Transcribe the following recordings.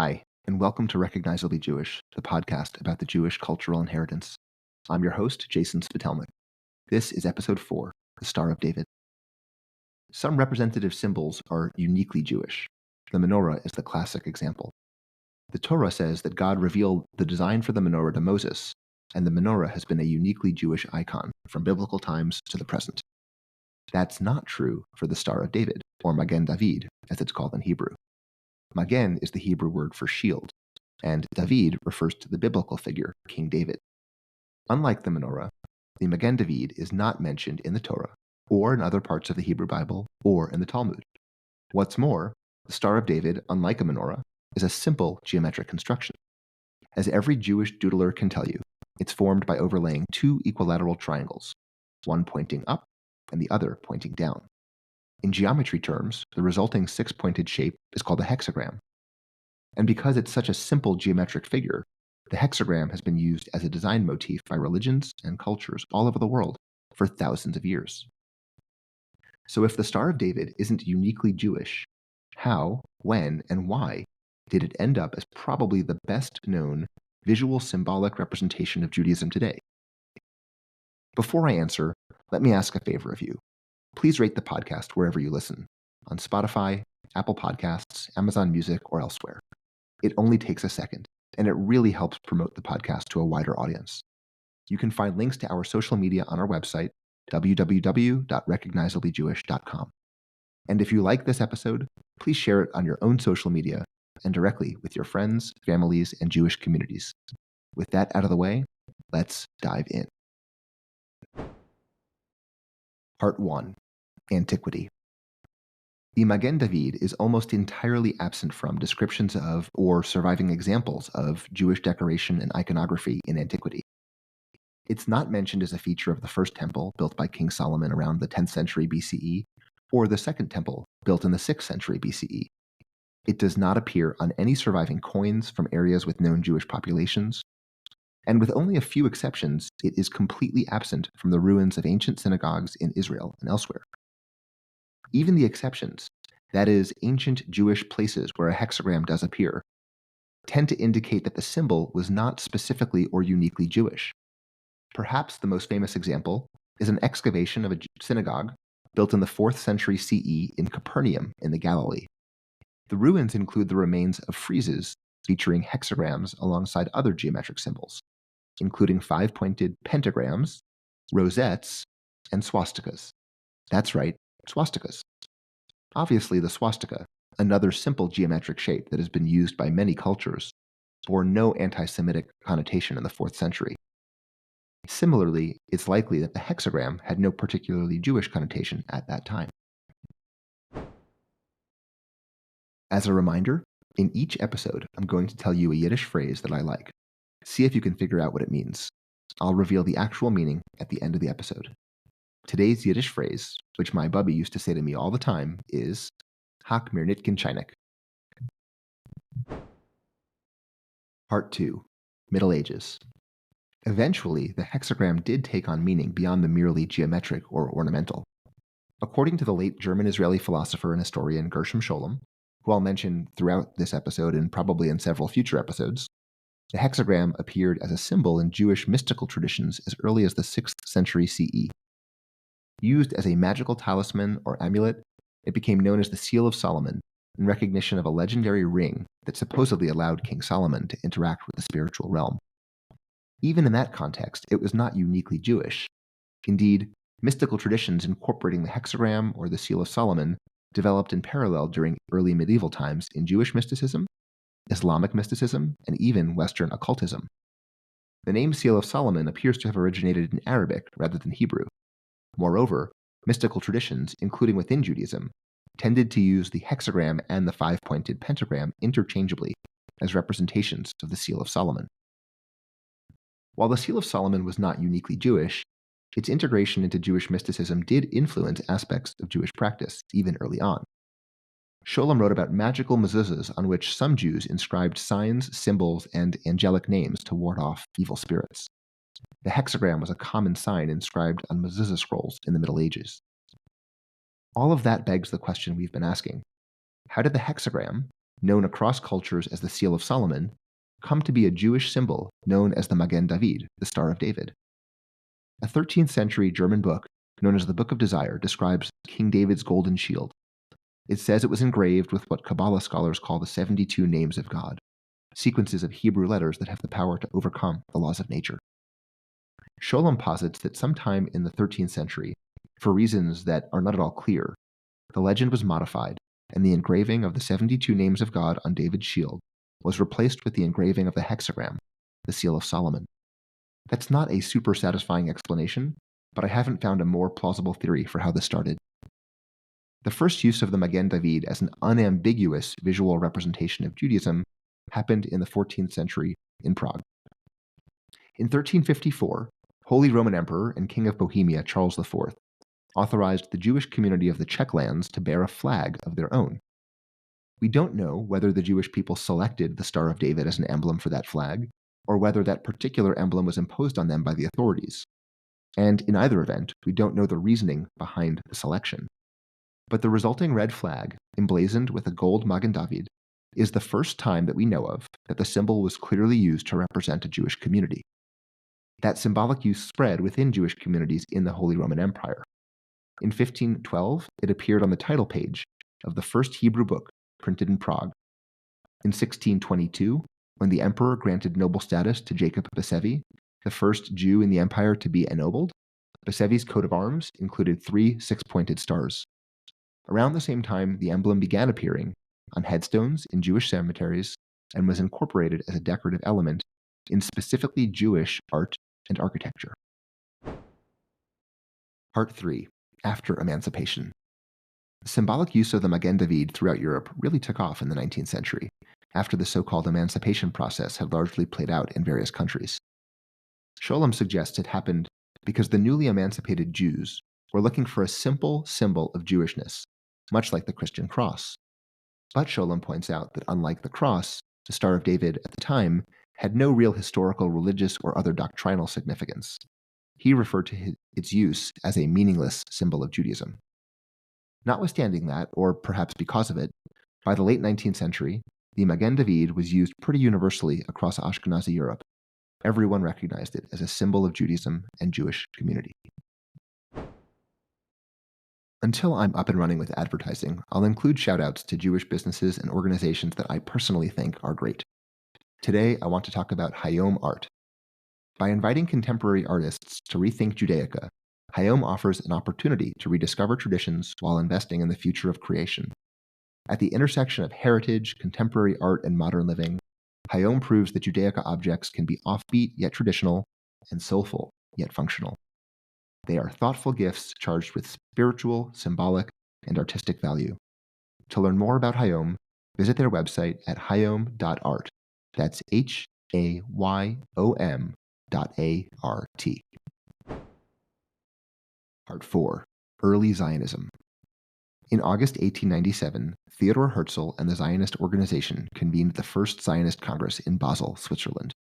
Hi, and welcome to Recognizably Jewish, the podcast about the Jewish cultural inheritance. I'm your host, Jason Spitelnik. This is episode 4, the Star of David. Some representative symbols are uniquely Jewish. The menorah is the classic example. The Torah says that God revealed the design for the menorah to Moses, and the menorah has been a uniquely Jewish icon from biblical times to the present. That's not true for the Star of David, or Magen David, as it's called in Hebrew. Magen is the Hebrew word for shield, and David refers to the biblical figure, King David. Unlike the menorah, the Magen David is not mentioned in the Torah, or in other parts of the Hebrew Bible, or in the Talmud. What's more, the Star of David, unlike a menorah, is a simple geometric construction. As every Jewish doodler can tell you, it's formed by overlaying two equilateral triangles, one pointing up and the other pointing down. In geometry terms, the resulting six-pointed shape is called a hexagram. And because it's such a simple geometric figure, the hexagram has been used as a design motif by religions and cultures all over the world for thousands of years. So if the Star of David isn't uniquely Jewish, how, when, and why did it end up as probably the best-known visual symbolic representation of Judaism today? Before I answer, let me ask a favor of you. Please rate the podcast wherever you listen, on Spotify, Apple Podcasts, Amazon Music, or elsewhere. It only takes a second, and it really helps promote the podcast to a wider audience. You can find links to our social media on our website, www.recognizablyjewish.com. And if you like this episode, please share it on your own social media and directly with your friends, families, and Jewish communities. With that out of the way, let's dive in. Part 1. Antiquity. The Magen David is almost entirely absent from descriptions of or surviving examples of Jewish decoration and iconography in antiquity. It's not mentioned as a feature of the first temple built by King Solomon around the 10th century BCE, or the second temple built in the 6th century BCE. It does not appear on any surviving coins from areas with known Jewish populations, and with only a few exceptions, it is completely absent from the ruins of ancient synagogues in Israel and elsewhere. Even the exceptions, that is, ancient Jewish places where a hexagram does appear, tend to indicate that the symbol was not specifically or uniquely Jewish. Perhaps the most famous example is an excavation of a synagogue built in the 4th century CE in Capernaum in the Galilee. The ruins include the remains of friezes featuring hexagrams alongside other geometric symbols, including 5-pointed pentagrams, rosettes, and swastikas. That's right, swastikas. Obviously, the swastika, another simple geometric shape that has been used by many cultures, bore no anti-Semitic connotation in the 4th century. Similarly, it's likely that the hexagram had no particularly Jewish connotation at that time. As a reminder, in each episode, I'm going to tell you a Yiddish phrase that I like. See if you can figure out what it means. I'll reveal the actual meaning at the end of the episode. Today's Yiddish phrase, which my bubby used to say to me all the time, is Hak mir nit Chinek. Part 2. Middle Ages. Eventually, the hexagram did take on meaning beyond the merely geometric or ornamental. According to the late German-Israeli philosopher and historian Gershom Scholem, who I'll mention throughout this episode and probably in several future episodes, the hexagram appeared as a symbol in Jewish mystical traditions as early as the 6th century CE. Used as a magical talisman or amulet, it became known as the Seal of Solomon in recognition of a legendary ring that supposedly allowed King Solomon to interact with the spiritual realm. Even in that context, it was not uniquely Jewish. Indeed, mystical traditions incorporating the hexagram or the Seal of Solomon developed in parallel during early medieval times in Jewish mysticism, Islamic mysticism, and even Western occultism. The name Seal of Solomon appears to have originated in Arabic rather than Hebrew. Moreover, mystical traditions, including within Judaism, tended to use the hexagram and the 5-pointed pentagram interchangeably as representations of the Seal of Solomon. While the Seal of Solomon was not uniquely Jewish, its integration into Jewish mysticism did influence aspects of Jewish practice, even early on. Scholem wrote about magical mezuzahs on which some Jews inscribed signs, symbols, and angelic names to ward off evil spirits. The hexagram was a common sign inscribed on mezuzah scrolls in the Middle Ages. All of that begs the question we've been asking. How did the hexagram, known across cultures as the Seal of Solomon, come to be a Jewish symbol known as the Magen David, the Star of David. A 13th century German book known as the Book of Desire describes King David's golden shield. It says it was engraved with what Kabbalah scholars call the 72 names of God, sequences of Hebrew letters that have the power to overcome the laws of nature. Sholem posits that sometime in the 13th century, for reasons that are not at all clear, the legend was modified, and the engraving of the 72 names of God on David's shield was replaced with the engraving of the hexagram, the Seal of Solomon. That's not a super satisfying explanation, but I haven't found a more plausible theory for how this started. The first use of the Magen David as an unambiguous visual representation of Judaism happened in the 14th century in Prague. In 1354, Holy Roman Emperor and King of Bohemia Charles IV authorized the Jewish community of the Czech lands to bear a flag of their own. We don't know whether the Jewish people selected the Star of David as an emblem for that flag, or whether that particular emblem was imposed on them by the authorities. And in either event, we don't know the reasoning behind the selection. But the resulting red flag, emblazoned with a gold Magen David, is the first time that we know of that the symbol was clearly used to represent a Jewish community. That symbolic use spread within Jewish communities in the Holy Roman Empire. In 1512, it appeared on the title page of the first Hebrew book printed in Prague. In 1622, when the emperor granted noble status to Jacob Besevi, the first Jew in the empire to be ennobled, Besevi's coat of arms included 3 six-pointed stars. Around the same time, the emblem began appearing on headstones in Jewish cemeteries and was incorporated as a decorative element in specifically Jewish art and architecture. Part 3. After Emancipation. Symbolic use of the Magen David throughout Europe really took off in the 19th century, after the so-called emancipation process had largely played out in various countries. Sholem suggests it happened because the newly emancipated Jews were looking for a simple symbol of Jewishness, much like the Christian cross. But Sholem points out that unlike the cross, the Star of David at the time had no real historical, religious, or other doctrinal significance. He referred to its use as a meaningless symbol of Judaism. Notwithstanding that, or perhaps because of it, by the late 19th century, the Magen David was used pretty universally across Ashkenazi Europe. Everyone recognized it as a symbol of Judaism and Jewish community. Until I'm up and running with advertising, I'll include shoutouts to Jewish businesses and organizations that I personally think are great. Today, I want to talk about Hayom Art. By inviting contemporary artists to rethink Judaica, Hayom offers an opportunity to rediscover traditions while investing in the future of creation. At the intersection of heritage, contemporary art, and modern living, Hayom proves that Judaica objects can be offbeat yet traditional, and soulful yet functional. They are thoughtful gifts charged with spiritual, symbolic, and artistic value. To learn more about Hayom, visit their website at hayom.art. That's HAYOM.ART. Part 4. Early Zionism. In August 1897, Theodor Herzl and the Zionist organization convened the First Zionist Congress in Basel, Switzerland.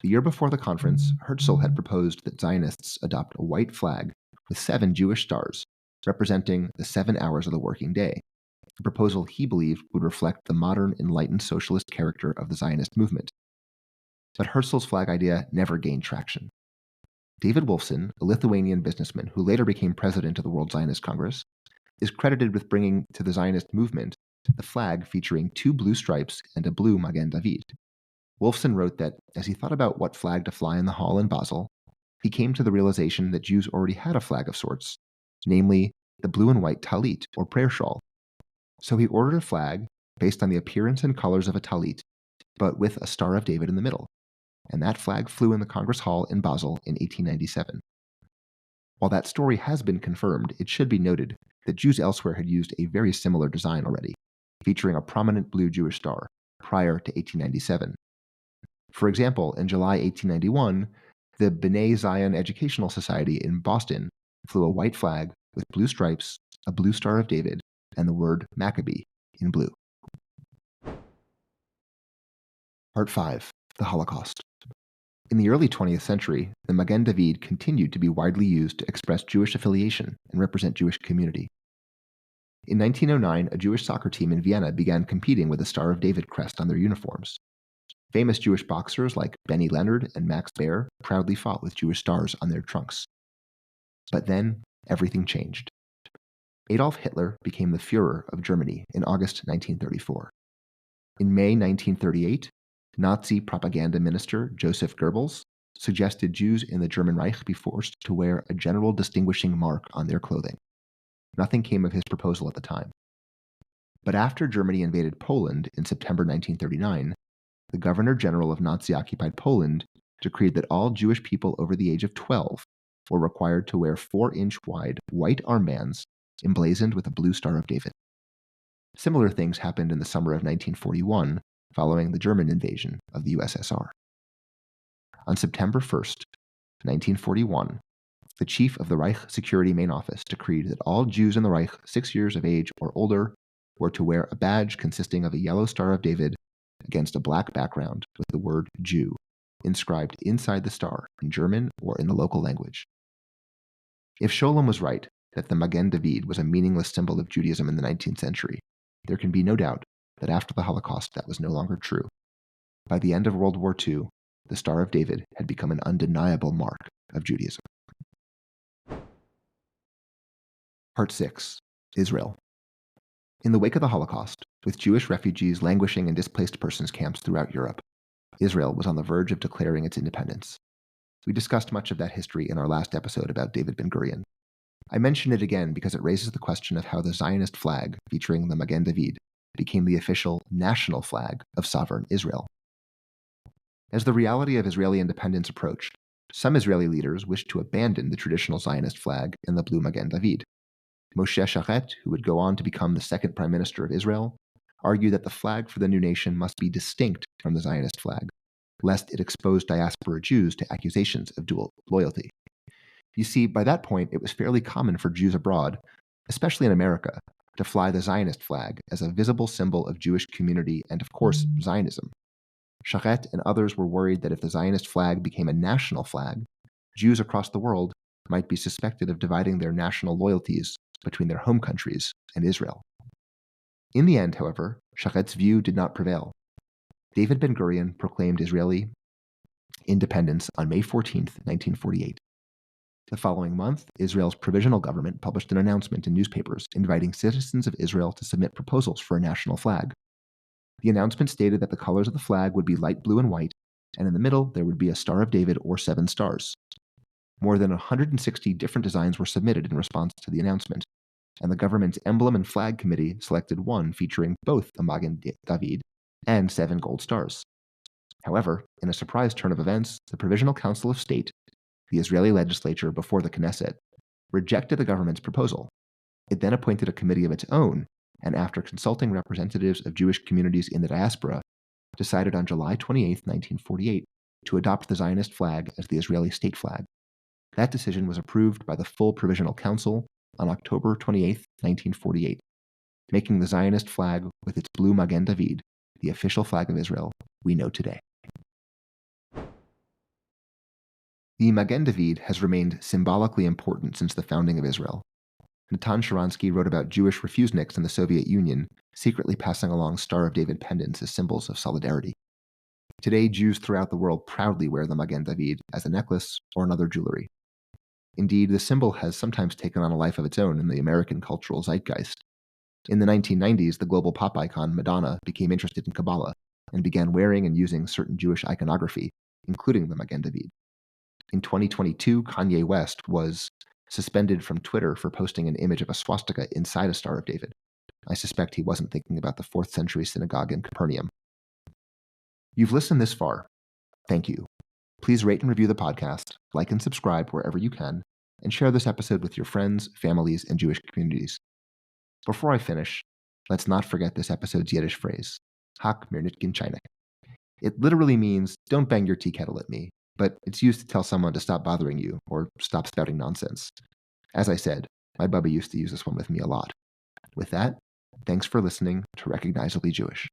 The year before the conference, Herzl had proposed that Zionists adopt a white flag with 7 Jewish stars, representing the 7 hours of the working day, a proposal he believed would reflect the modern, enlightened socialist character of the Zionist movement. But Herzl's flag idea never gained traction. David Wolfson, a Lithuanian businessman who later became president of the World Zionist Congress, is credited with bringing to the Zionist movement the flag featuring 2 blue stripes and a blue Magen David. Wolfson wrote that, as he thought about what flag to fly in the hall in Basel, he came to the realization that Jews already had a flag of sorts, namely the blue and white talit, or prayer shawl. So he ordered a flag based on the appearance and colors of a talit, but with a Star of David in the middle, and that flag flew in the Congress Hall in Basel in 1897. While that story has been confirmed, it should be noted that Jews elsewhere had used a very similar design already, featuring a prominent blue Jewish star, prior to 1897. For example, in July 1891, the B'nai Zion Educational Society in Boston flew a white flag with blue stripes, a blue Star of David, and the word Maccabee in blue. Part 5. The Holocaust. In the early 20th century, the Magen David continued to be widely used to express Jewish affiliation and represent Jewish community. In 1909, a Jewish soccer team in Vienna began competing with a Star of David crest on their uniforms. Famous Jewish boxers like Benny Leonard and Max Baer proudly fought with Jewish stars on their trunks. But then, everything changed. Adolf Hitler became the Führer of Germany in August 1934. In May 1938, Nazi propaganda minister Joseph Goebbels suggested Jews in the German Reich be forced to wear a general distinguishing mark on their clothing. Nothing came of his proposal at the time. But after Germany invaded Poland in September 1939, the Governor General of Nazi-occupied Poland decreed that all Jewish people over the age of 12 were required to wear 4-inch wide white armbands emblazoned with a blue Star of David. Similar things happened in the summer of 1941 following the German invasion of the USSR. On September 1st, 1941, the chief of the Reich Security Main Office decreed that all Jews in the Reich 6 years of age or older were to wear a badge consisting of a yellow Star of David against a black background with the word Jew inscribed inside the star in German or in the local language. If Sholem was right that the Magen David was a meaningless symbol of Judaism in the 19th century, there can be no doubt that after the Holocaust that was no longer true. By the end of World War II, the Star of David had become an undeniable mark of Judaism. Part 6. Israel. In the wake of the Holocaust, with Jewish refugees languishing in displaced persons camps throughout Europe, Israel was on the verge of declaring its independence. We discussed much of that history in our last episode about David Ben-Gurion. I mention it again because it raises the question of how the Zionist flag, featuring the Magen David, became the official national flag of sovereign Israel. As the reality of Israeli independence approached, some Israeli leaders wished to abandon the traditional Zionist flag and the blue Magen David. Moshe Shachet, who would go on to become the second prime minister of Israel, argued that the flag for the new nation must be distinct from the Zionist flag, lest it expose diaspora Jews to accusations of dual loyalty. You see, by that point, it was fairly common for Jews abroad, especially in America, to fly the Zionist flag as a visible symbol of Jewish community and, of course, Zionism. Shachet and others were worried that if the Zionist flag became a national flag, Jews across the world might be suspected of dividing their national loyalties between their home countries and Israel. In the end, however, Shachet's view did not prevail. David Ben-Gurion proclaimed Israeli independence on May 14, 1948. The following month, Israel's provisional government published an announcement in newspapers inviting citizens of Israel to submit proposals for a national flag. The announcement stated that the colors of the flag would be light blue and white, and in the middle there would be a Star of David or 7 stars. More than 160 different designs were submitted in response to the announcement, and the government's Emblem and Flag Committee selected one featuring both the Magen David and 7 gold stars. However, in a surprise turn of events, the Provisional Council of State, the Israeli legislature before the Knesset, rejected the government's proposal. It then appointed a committee of its own, and after consulting representatives of Jewish communities in the diaspora, decided on July 28, 1948, to adopt the Zionist flag as the Israeli state flag. That decision was approved by the full Provisional Council on October 28, 1948, making the Zionist flag with its blue Magen David the official flag of Israel we know today. The Magen David has remained symbolically important since the founding of Israel. Natan Sharansky wrote about Jewish refuseniks in the Soviet Union secretly passing along Star of David pendants as symbols of solidarity. Today, Jews throughout the world proudly wear the Magen David as a necklace or another jewelry. Indeed, the symbol has sometimes taken on a life of its own in the American cultural zeitgeist. In the 1990s, the global pop icon Madonna became interested in Kabbalah and began wearing and using certain Jewish iconography, including the Magen David. In 2022, Kanye West was suspended from Twitter for posting an image of a swastika inside a Star of David. I suspect he wasn't thinking about the 4th century synagogue in Capernaum. You've listened this far. Thank you. Please rate and review the podcast, like and subscribe wherever you can, and share this episode with your friends, families, and Jewish communities. Before I finish, let's not forget this episode's Yiddish phrase, Hak mir nit gin Chainik. It literally means, don't bang your tea kettle at me, but it's used to tell someone to stop bothering you or stop spouting nonsense. As I said, my Bubba used to use this one with me a lot. With that, thanks for listening to Recognizably Jewish.